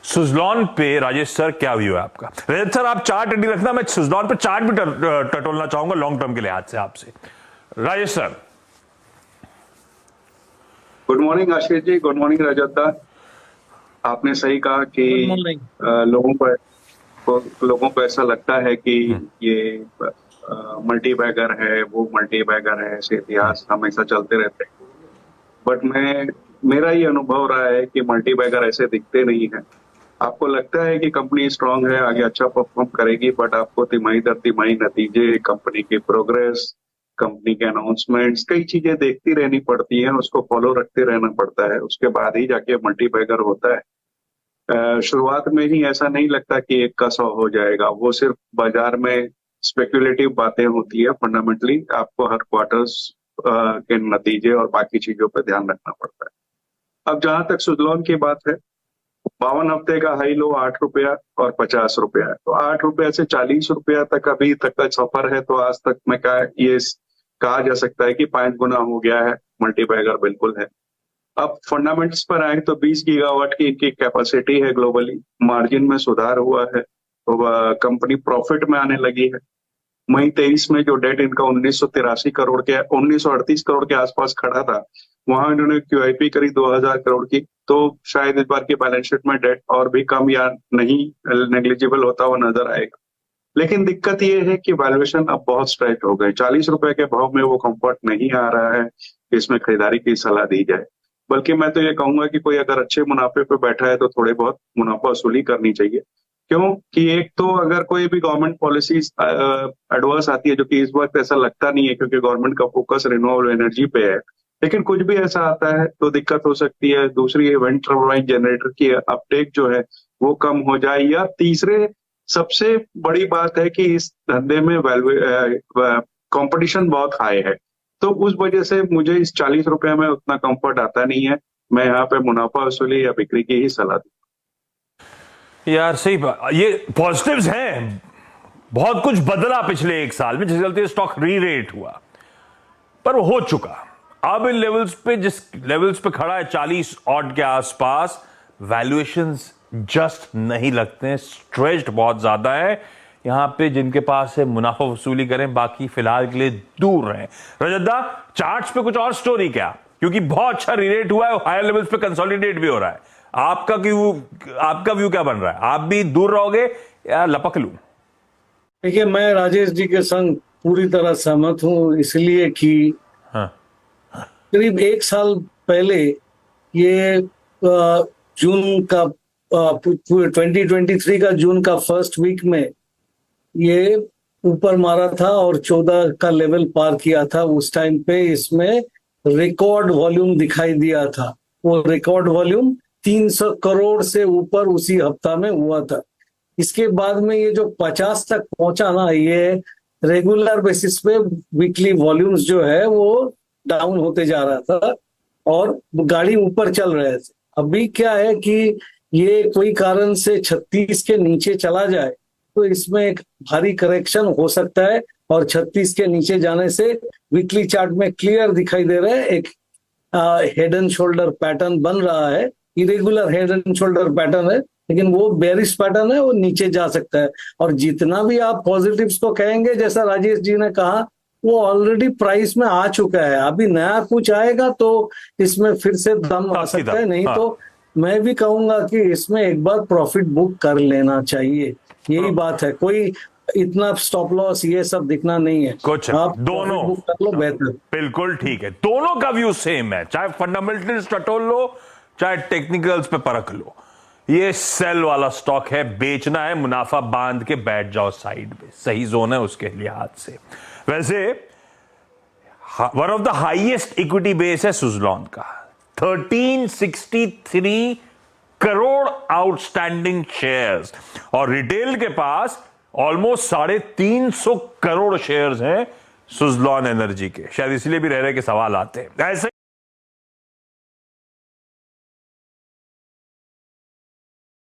सुजलॉन पे राजेश सर क्या व्यू है आपका? राजेश सर आप चार्ट रेडी रखना, मैं सुजलॉन पे चार्ट भी टटोलना चाहूंगा लॉन्ग टर्म के लिहाज से आपसे। Rajesh sir. Good morning Ashish ji, good morning रजत। आपने सही कहा कि लोगों को ऐसा लगता है कि ये मल्टी बैगर है, वो मल्टी बैगर है, ऐसे इतिहास हमेशा चलते रहते हैं। बट मेरा ये अनुभव रहा है कि मल्टी बैगर ऐसे दिखते नहीं है। आपको लगता है कि कंपनी स्ट्रांग है, आगे अच्छा परफॉर्म करेगी, बट आपको तिमाही दर तिमाही नतीजे, कंपनी की प्रोग्रेस, कंपनी के अनाउंसमेंट्स, कई चीजें देखती रहनी पड़ती हैं, उसको फॉलो रखते रहना पड़ता है, उसके बाद ही जाके मल्टी बैगर होता है। शुरुआत में ही ऐसा नहीं लगता कि 1 का 100 हो जाएगा। वो सिर्फ बाजार में स्पेक्युलेटिव बातें होती है। फंडामेंटली आपको हर क्वार्टर्स के नतीजे और बाकी चीजों पर ध्यान रखना पड़ता है। अब जहां तक सुजलॉन की बात है, 52 हफ्ते का हाई लो 8 रुपया और 50 रुपया है, तो 8 रुपया से 40 रुपया तक अभी तक का सफर है। तो आज तक में ये कहा जा सकता है कि 5 गुना हो गया है, मल्टी बैगर बिल्कुल है। अब फंडामेंट्स पर आए तो 20 गीगावाट की इनकी कैपेसिटी है ग्लोबली, मार्जिन में सुधार हुआ है, तो कंपनी प्रॉफिट में आने लगी है। मई 23 में जो डेट इनका 1938 करोड़ के आसपास खड़ा था, वहां इन्होंने क्यूआईपी करी 2000 करोड़ की। तो शायद इस बार की बैलेंस शीट में डेट और भी कम या नहीं नेग्लिजिबल होता हुआ नजर आएगा। लेकिन दिक्कत ये है कि वैल्यूएशन अब बहुत स्ट्रेच हो गए। 40 रुपए के भाव में वो कंफर्ट नहीं आ रहा है कि इसमें खरीदारी की सलाह दी जाए। बल्कि मैं तो ये कहूंगा कि कोई अगर अच्छे मुनाफे पे बैठा है तो थोड़ी बहुत मुनाफा वसूली करनी चाहिए। क्यों कि एक तो अगर कोई भी गवर्नमेंट पॉलिसीज एडवर्स आती है, जो कि इस वक्त ऐसा लगता नहीं है क्योंकि गवर्नमेंट का फोकस रिन्यूएबल एनर्जी पे है, लेकिन कुछ भी ऐसा आता है तो दिक्कत हो सकती है। दूसरी, इवेंट टर्बाइन जनरेटर की अपटेक जो है वो कम हो जाए, या तीसरे सबसे बड़ी बात है कि इस धंधे में कंपटीशन बहुत हाई है। तो उस वजह से मुझे इस 40 रुपए में उतना कंफर्ट आता नहीं है। मैं यहाँ पे मुनाफा वसूली या बिक्री की ही सलाह दूं। यार सही बात, ये पॉजिटिव्स हैं। बहुत कुछ बदला पिछले 1 साल में, जिसके चलते स्टॉक री रेट हुआ, पर वो हो चुका। अब इन लेवल्स पे, जिस लेवल्स पे खड़ा है 40 ऑड के आसपास, वैल्यूएशंस जस्ट नहीं लगते हैं, स्ट्रेच्ड बहुत ज्यादा है। यहां पे जिनके पास है मुनाफा वसूली करें, बाकी फिलहाल के लिए दूर रहें। रजत, चार्ट्स पे कुछ और स्टोरी क्या? क्योंकि बहुत अच्छा रीरेट हुआ है, हायर लेवल्स पे कंसोलिडेट भी हो रहा है। आपका व्यू क्या बन रहा है? आप भी दूर रहोगे या लपक लूं? देखिए, मैं राजेश जी के संग पूरी तरह सहमत हूं, इसलिए कि करीब 1 साल पहले ये जून का 2023 का जून का फर्स्ट वीक में ये ऊपर मारा था और 14 का लेवल पार किया था। उस टाइम पे इसमें रिकॉर्ड वॉल्यूम दिखाई दिया था। वो रिकॉर्ड वॉल्यूम 300 करोड़ से ऊपर उसी हफ्ता में हुआ था। इसके बाद में ये जो 50 तक पहुंचा ना, ये रेगुलर बेसिस पे वीकली वॉल्यूम्स जो है वो डाउन होते जा रहा था और गाड़ी ऊपर चल रहे थे। अभी क्या है कि ये कोई कारण से 36 के नीचे चला जाए तो इसमें एक भारी करेक्शन हो सकता है, और 36 के नीचे जाने से वीकली चार्ट में क्लियर दिखाई दे रहा है एक हेड एंड शोल्डर पैटर्न बन रहा है। Irregular head and shoulder pattern है, लेकिन वो बेरिश पैटर्न है, वो नीचे जा सकता है। और जितना भी आप पॉजिटिव्स को कहेंगे, जैसा राजेश जी ने कहा, वो ऑलरेडी प्राइस में आ चुका है। अभी नया कुछ आएगा तो इसमें फिर से दम आ सकता है, नहीं तो मैं भी कहूंगा कि इसमें एक बार प्रॉफिट बुक कर लेना चाहिए। यही बात है, कोई इतना स्टॉप लॉस ये सब दिखना नहीं है। कुछ आप दोनों बुक कर लो, बेहतर। बिल्कुल ठीक है, दोनों का व्यू सेम है, चाहे फंडामेंटल्स टटोल लो चाहे टेक्निकल्स पे परख लो। ये सेल वाला स्टॉक है, बेचना है, मुनाफा बांध के बैठ जाओ साइड पे, सही जोन है उसके लिहाज से। वैसे one of the highest equity base है सुजलॉन का, 1363 करोड़ आउटस्टैंडिंग शेयर्स, और रिटेल के पास ऑलमोस्ट 350 करोड़ शेयर्स हैं सुजलॉन एनर्जी के। शायद इसलिए भी रह रहे के सवाल आते हैं ऐसे।